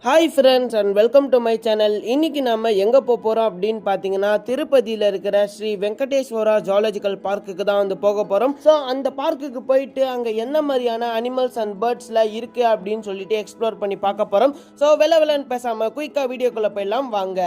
Hi friends and welcome to my channel. இன்னைக்கு நம்ம எங்கே போகிறோம் அப்படின்னு பார்த்தீங்கன்னா திருப்பதியில் இருக்கிற ஸ்ரீ வெங்கடேஸ்வரா ஜுவாலஜிக்கல் பார்க்குக்கு தான் வந்து போக போகிறோம். ஸோ அந்த பார்க்குக்கு போயிட்டு அங்கே என்ன மாதிரியான அனிமல்ஸ் அண்ட் பேர்ட்ஸ்லாம் இருக்குது அப்படின்னு சொல்லிட்டு எக்ஸ்ப்ளோர் பண்ணி பார்க்க போகிறோம். ஸோ வெள்ளன்னு பேசாமல் குயிக்காக வீடியோக்குள்ளே போயிடலாம் வாங்க.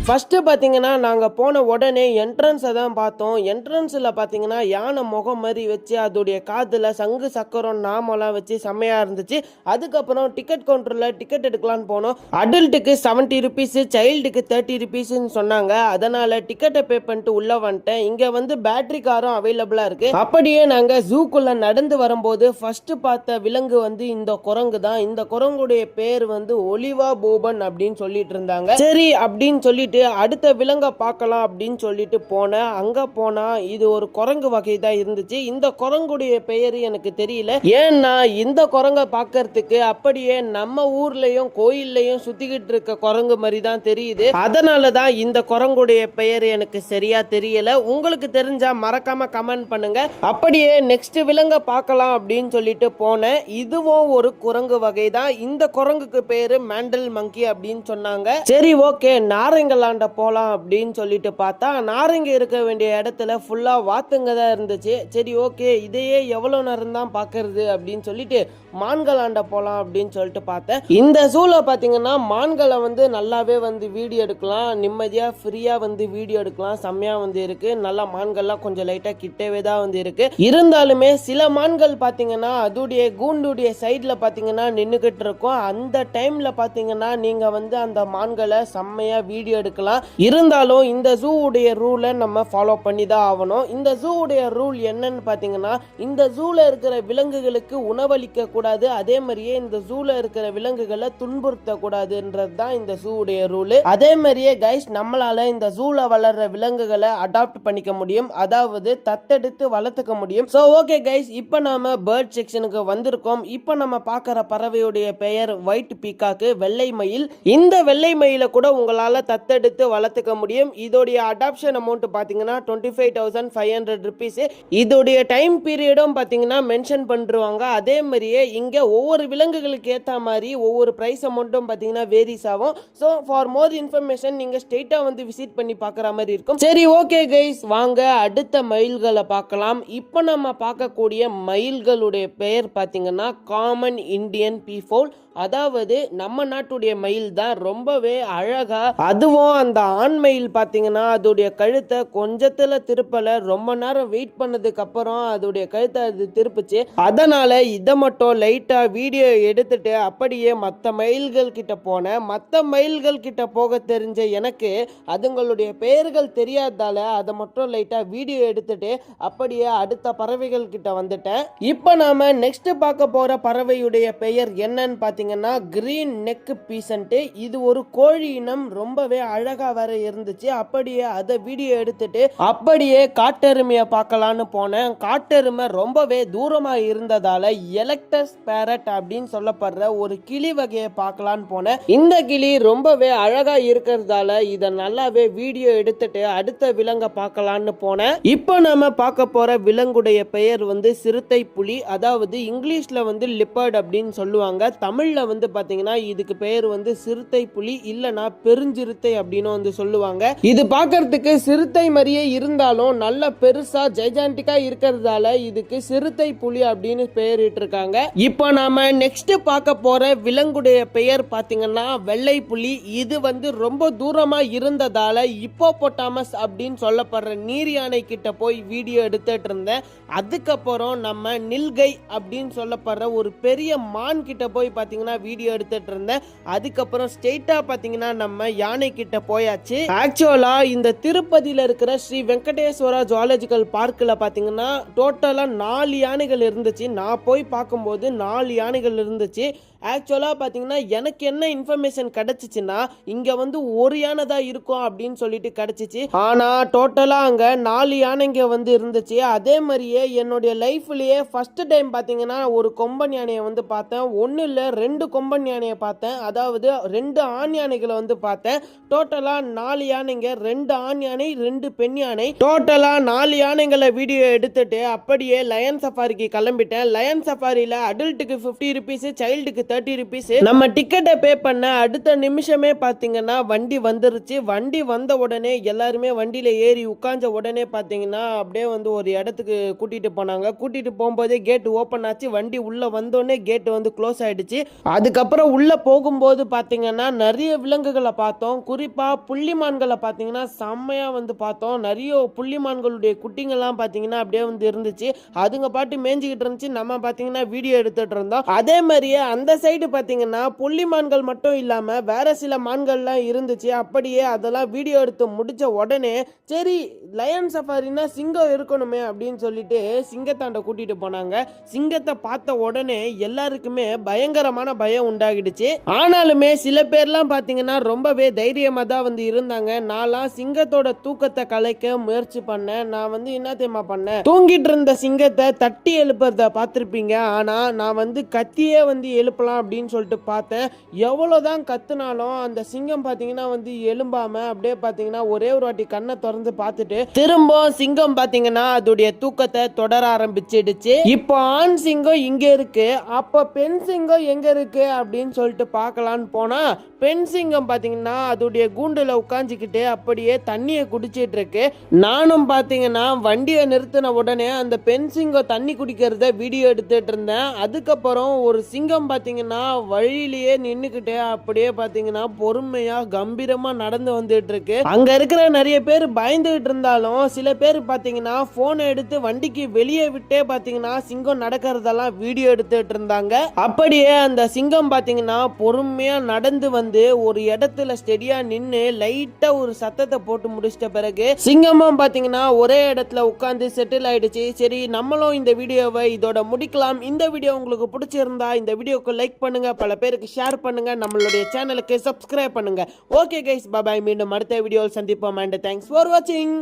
ஃபஸ்ட்டு பார்த்தீங்கன்னா நாங்கள் போன உடனே என்ட்ரன்ஸை தான் பார்த்தோம். என்ட்ரன்ஸில் பார்த்தீங்கன்னா யானை முகம் மாதிரி வச்சு அதோடைய காதில் சங்கு சக்கரம் நாமெல்லாம் வச்சு செம்மையாக இருந்துச்சு. அதுக்கப்புறம் டிக்கெட் கவுண்டரில் டிக்கெட் எடுக்கலான்னு போனோம். அடல்ட்டுக்கு 70 ருபீஸு, சைல்டுக்கு 30 ருபீஸுன்னு சொன்னாங்க. அதனால் டிக்கெட்டை பே பண்ணிட்டு உள்ளே வந்துட்டேன். இங்கே வந்து பேட்டரி காரும் அவைலபிளாக இருக்குது. அப்படியே நாங்கள் ஜூக்குள்ளே நடந்து வரும்போது ஃபஸ்ட்டு பார்த்த விலங்கு வந்து இந்த குரங்கு தான். இந்த குரங்குடைய பேர் வந்து ஒலிவா போபன் அப்படின்னு சொல்லிட்டு இருந்தாங்க. சரி அப்படின்னு சொல்லிட்டு அடுத்த விலங்கை பார்க்கலாம் அப்படின்னு சொல்லிட்டு போனேன். அங்க போனா இது ஒரு குரங்கு வகை தான் இருந்துச்சு. இந்த குரங்குடைய பெயர் எனக்கு தெரியல. ஏன்னா இந்த குரங்கை பார்க்கறதுக்கு அப்படியே நம்ம ஊர்லயும் கோயில்லையும் சுத்திக்கிட்டு இருக்க குரங்கு மாதிரி தான் தெரியுது. அதனாலதான் இந்த குரங்குடைய பெயர் எனக்கு சரியா தெரியல. உங்களுக்கு தெரிஞ்சா மறக்காம கமெண்ட் பண்ணுங்க. அப்படியே நெக்ஸ்ட் விலங்கை பார்க்கலாம் அப்படின்னு சொல்லிட்டு போனேன். இதுவும் ஒரு குரங்கு வகை தான். இந்த குரங்குக்கு பேரு மேண்டல் மங்கி அப்படின்னு சொன்னாங்க. சரி ஓகே நாரங்களாண்ட போலாம் அப்படின்னு சொல்லிட்டு பார்த்தா நாரங்க இருக்க வேண்டிய இடத்துல ஃபுல்லா வாத்துங்க தான் இருந்துச்சு. சரி ஓகே இதையே எவ்வளவு நேரம் தான் பாக்குறது அப்படின்னு சொல்லிட்டு மான்களாண்ட போலாம் அப்படின்னு சொல்லிட்டு பார்த்தேன். இந்த ஜூல பாத்தீங்கன்னா மான்களை வந்து நல்லாவே வந்து வீடியோ எடுக்கலாம், நிம்மதியா ஃப்ரீயா வந்து வீடியோ எடுக்கலாம். செம்மையா வந்து இருக்கு. நல்லா மான்கள்லாம் கொஞ்சம் லைட்டா கிட்டவே தான் வந்து இருக்கு. இருந்தாலுமே சில மான்கள் பாத்தீங்கன்னா அதோடைய கூண்டுடைய சைட்ல பாத்தீங்கன்னா நின்னுகிட்டு இருக்கும். அந்த டைம்ல பாத்தீங்கன்னா நீங்க வந்து அந்த மான்களை செம்மையா வீடியோ எடுக்கலாம். இருந்தாலும் இந்த ஜூ உடைய ரூலை நம்ம ஃபாலோ பண்ணி தான் ஆகணும். இந்த ஜூ உடைய ரூல் என்னன்னு பாத்தீங்கன்னா இந்த ஜூல இருக்கிற விலங்குகளுக்கு உணவளிக்க கூடாது, அதே மாதிரியே இந்த ஜூல இருக்கிற விலங்குகளை துன்புறுத்த கூடாதுன்றது தான் இந்த ஜூ உடைய ரூல். அதே மாதிரியே கைஸ் நம்மளால இந்த ஜூல வளர்ற விலங்குகளை அடாப்ட் பண்ணிக்க முடியும், அதாவது தத்தெடுத்து வளர்த்துக்க முடியும். சோ ஓகே கைஸ், இப்போ நாம பேர்ட் செக்ஷனுக்கு வந்திருக்கோம். இப்போ நம்ம பார்க்குற பறவையுடைய பெயர் ஒயிட் பீகாக்கு, வெள்ளை மயில். இந்த வெள்ளை மயில கூட உங்களால தத்தெடுத்து வளர்த்துக்க முடியும். இதோடைய அடாப்ஷன் அமௌண்ட் பாத்தீங்கன்னா 25,500 ருபீஸ். இதோடைய டைம் பீரியடும் பாத்தீங்கன்னா மென்ஷன் பண்ணிருவாங்க. அதே மாதிரியே இங்க ஒவ்வொரு விலங்குகளுக்கு ஏத்த மாதிரி ஒவ்வொரு பிரைஸ் அமௌண்ட்டும் பாத்தீங்கன்னா வேரிஸ் ஆகும். சோ ஃபார் மோர் இன்ஃபர்மேஷன் நீங்க ஸ்ட்ரெயிட்டா வந்து விசிட் பண்ணி பார்க்குற மாதிரி இருக்கும். சரி ஓகே கைஸ், வாங்க அடுத்த மயில்களை பார்க்கலாம். இப்போ நம்ம பார்க்கக்கூடிய மயில்களுடைய பெயர் பாத்தீங்கன்னா காமன் இந்தியன் பீஃபவுல், அதாவது நம்ம நாட்டுடைய மயில் தான். ரொம்பவே அழகா, அதுவும் அந்த ஆண் மயில் பாத்தீங்கன்னா அதோடைய கழுத்தை கொஞ்சத்துல திருப்பல. ரொம்ப நேரம் வெயிட் பண்ணதுக்கு அப்புறம் அதோடைய கழுத்தை அது திருப்புச்சு. அதனால இதை மட்டும் லைட்டா வீடியோ எடுத்துட்டு அப்படியே மற்ற மயில்கள் கிட்ட போனேன். மற்ற மயில்கள் கிட்ட போக தெரிஞ்ச எனக்கு அதுங்களுடைய பெயர்கள் தெரியாதால அதை மட்டும் லைட்டா வீடியோ எடுத்துட்டு அப்படியே அடுத்த பறவைகள் கிட்ட வந்துட்டேன். இப்போ நாம நெக்ஸ்ட் பார்க்க போற பறவையுடைய பெயர் என்னன்னு பாத்தீங்கன்னா கிரீன் நெக் பீசன்ட். இது ஒரு கோழி இனம், ரொம்பவே அழகா வர இருந்துச்சு. அப்படியே அதை வீடியோ எடுத்துட்டு அப்படியே காட்டெருமையை பார்க்கலான்னு போனேன். காட்டெருமை ரொம்பவே தூரமா இருந்ததால எலக்டஸ் பேரட் அப்படின்னு சொல்லப்படுற ஒரு கிளி வகையை பார்க்கலான்னு போனேன். இந்த கிளி ரொம்பவே அழகா இருக்கிறதால இதை நல்லாவே வீடியோ எடுத்துட்டு அடுத்த விலங்கை பார்க்கலான்னு போனேன். இப்போ நாம பார்க்க போற விலங்குடைய பெயர் வந்து சிறுத்தை புலி, அதாவது இங்கிலீஷ்ல வந்து லிப்பர்ட் அப்படின்னு சொல்லுவாங்க. தமிழ்ல வந்து பாத்தீங்கன்னா இதுக்கு பெயர் வந்து சிறுத்தை புலி இல்லனா பெருஞ்சிறுத்தை அப்படின்னு வந்து சொல்லுவாங்க. இது பார்க்கிறதுக்கு சிறுத்தை மாதிரியே இருந்தாலும் நல்ல பெருசா ஜைஜாண்டிக்கா இருக்கிறதால இதுக்கு சிறுத்தை புலி அப்படின்னு பெயரிட்டு இருக்காங்க. இப்போ நாம நெக்ஸ்ட் பார்க்க போற விலங்குடைய பெயர் பாத்தீங்கன்னா வெள்ளை புலி. இது வந்து ரொம்ப தூரமா இருந்ததால ஹிப்போபொட்டாமஸ் அப்படின்னு சொல்லப்படுற நீர் யானை கிட்ட போய் வீடியோ எடுத்துட்டு இருந்தேன். அதுக்கப்புறம் நம்ம நில்கை அப்படின்னு சொல்லப்படுற ஒரு பெரிய மான் கிட்ட போய் பாத்தீங்கன்னா வீடியோ எடுத்துட்டு இருந்தேன். அதுக்கப்புறம் ஸ்ட்ரெயிட்டா பாத்தீங்கன்னா நம்ம யானை கிட்ட போயாச்சு. ஆக்சுவலா இந்த திருப்பதியில இருக்கிற ஸ்ரீ வெங்கடேஸ்வரா ஜுவாலஜிக்கல் பார்க்ல பாத்தீங்கன்னா டோட்டலா 4 யானைகள் இருந்துச்சு. நான் போய் பார்க்கும்போது 4 யானைகள் இருந்துச்சு. ஆக்சுவலா பாத்தீங்கன்னா எனக்கு என்ன இன்ஃபர்மேஷன் கிடைச்சிச்சுன்னா இங்க வந்து ஒரு யானை தான் இருக்கும் அப்படின்னு சொல்லிட்டு கிடைச்சிச்சு. ஆனா டோட்டலா அங்க 4 யானைங்க வந்து இருந்துச்சு. அதே மாதிரியே என்னுடைய லைஃப்லயே ஃபர்ஸ்ட் டைம் பாத்தீங்கன்னா ஒரு கொம்பன் யானையை வந்து பார்த்தேன். ஒன்னு இல்ல 2 கொம்பன் யானையை பார்த்தேன். அதாவது 2 ஆண் யானைகளை வந்து பார்த்தேன். டோட்டலா 4 யானைங்க, 2 ஆண் யானை 2 பெண் யானை, டோட்டலா 4 யானைகளை வீடியோ எடுத்துட்டு அப்படியே லயன் சஃபாரிக்கு கிளம்பிட்டேன். லயன் சஃபாரியில அடல்ட்டுக்கு 50 ருபீஸ், சைல்டுக்கு 30 ருபீஸ். நம்ம டிக்கெட்டை பே பண்ண அடுத்த நிமிஷமே பாத்தீங்கன்னா வண்டி வந்துருச்சு. வண்டி வந்த உடனே எல்லாருமே வண்டியில ஏறி உட்கார்ந்த உடனே பாத்தீங்கன்னா அப்படியே வந்து ஒரு இடத்துக்கு கூட்டிட்டு போனாங்க. கூட்டிட்டு போகும்போதே கேட் ஓபன் ஆச்சு. வண்டி உள்ள வந்தோடனே கேட் வந்து க்ளோஸ் ஆயிடுச்சு. அதுக்கப்புறம் உள்ள போகும்போது பாத்தீங்கன்னா நிறைய விலங்குகளை பார்த்தோம். குறிப்பா புள்ளிமான்களை பாத்தீங்கன்னா செம்மையா வந்து பார்த்தோம். நிறைய புள்ளிமான்களுடைய குட்டிங்கெல்லாம் பாத்தீங்கன்னா அப்படியே வந்து இருந்துச்சு. அதுங்க பாட்டு மேய்ஞ்சிக்கிட்டு இருந்துச்சு. நம்ம பாத்தீங்கன்னா வீடியோ எடுத்துட்டு இருந்தோம். அதே மாதிரியே அந்த சைடு பாத்தீங்கன்னா புள்ளிமான்கள் மட்டும் இல்லாம வேற சில மான்கள்லாம் இருந்துச்சு. அப்படியே அதெல்லாம் வீடியோ எடுத்து முடிச்ச உடனே சரி லயன் சஃபாரினா சிங்கம் இருக்கணுமே அப்படின்னு சொல்லிட்டு சிங்கத்தாண்ட கூட்டிட்டு போனாங்க. சிங்கத்தை பார்த்த உடனே எல்லாருக்குமே பயங்கரமான பயம் உண்டாகிடுச்சு. ஆனாலுமே சில பேர்லாம் பாத்தீங்கன்னா ரொம்பவே தைரியமா தான் வந்து இருந்தாங்க. நான்லாம் சிங்கத்தோட தூக்கத்தை கலைக்க முயற்சி பண்ணேன். நான் வந்து என்ன தெரியுமா பண்ணேன், தூங்கிட்டு இருந்த சிங்கத்தை தட்டி எழுப்புறத பார்த்திருப்பீங்க. ஆனா நான் வந்து கத்தியே வந்து எழுப்பலாம் அப்படின்னு சொல்லிட்டு பார்த்தேன். எவ்வளவுதான் கத்துனாலும் அந்த சிங்கம் பாத்தீங்கன்னா வந்து எழும்பாம அப்படியே பாத்தீங்கன்னா ஒரே ஒரு வாட்டி கண்ணை திறந்து பார்த்துட்டு திரும்ப சிங்கம் பாத்தீங்கன்னா அதோடைய தூக்கத்தை தொடர ஆரம்பிச்சிடுச்சு. இப்போ ஆண் சிங்கம் இங்க இருக்கு, அப்ப பெண் சிங்கம் எங்க இருக்கு அப்படின்னு சொல்லிட்டு பார்க்கலான்னு போனா பெண் சிங்கம் பாத்தீங்கன்னா அதோடைய கூண்டுல உட்காந்துக்கிட்டு அப்படியே தண்ணியை குடிச்சிட்டு இருக்கு. நானும் பாத்தீங்கன்னா வண்டியை நிறுத்தின உடனே அந்த பெண் சிங்கம் தண்ணி குடிக்கிறத வீடியோ எடுத்துட்டு இருந்தேன். அதுக்கப்புறம் ஒரு சிங்கம் பாத்தீங்கன்னா வழியிலேயே நின்னுக்கிட்டு அப்படியே பாத்தீங்கன்னா பொறுமையா கம்பீரமா நடந்து வந்துட்டு இருக்கு. அங்க இருக்கிற நிறைய பேர் பயந்துகிட்டு இருந்தாலும் சில பேர் பாத்தீங்கன்னா போனை எடுத்து வண்டிக்கு வெளியே விட்டே பாத்தீங்கன்னா சிங்கம் நடக்கிறதெல்லாம் வீடியோ எடுத்துட்டு இருந்தாங்க. அப்படியே அந்த சிங்கம் பாத்தீங்கன்னா பொறுமையா நடந்து வந்து ஒரு இடத்துல ஸ்டெடியா நின்னு லைட்டா ஒரு சத்தத்தை போட்டு முடிச்சிட்ட பிறகு சிங்கமும் பாத்தீங்கன்னா ஒரே இடத்துல உட்கார்ந்து செட்டில் ஆயிடுச்சு. சரி நம்மளும் இந்த வீடியோவை இதோட முடிக்கலாம். இந்த வீடியோ உங்களுக்கு பிடிச்சிருந்தா இந்த வீடியோக்கு லைக் பண்ணுங்க, பல பேருக்கு ஷேர் பண்ணுங்க, நம்மளுடைய சேனலுக்கு சப்ஸ்கிரைப் பண்ணுங்க. ஓகே கைஸ், பாய். மீண்டும் அடுத்த வீடியோவில் சந்திப்போம். அண்ட் தேங்க்ஸ் ஃபார் வாட்சிங்.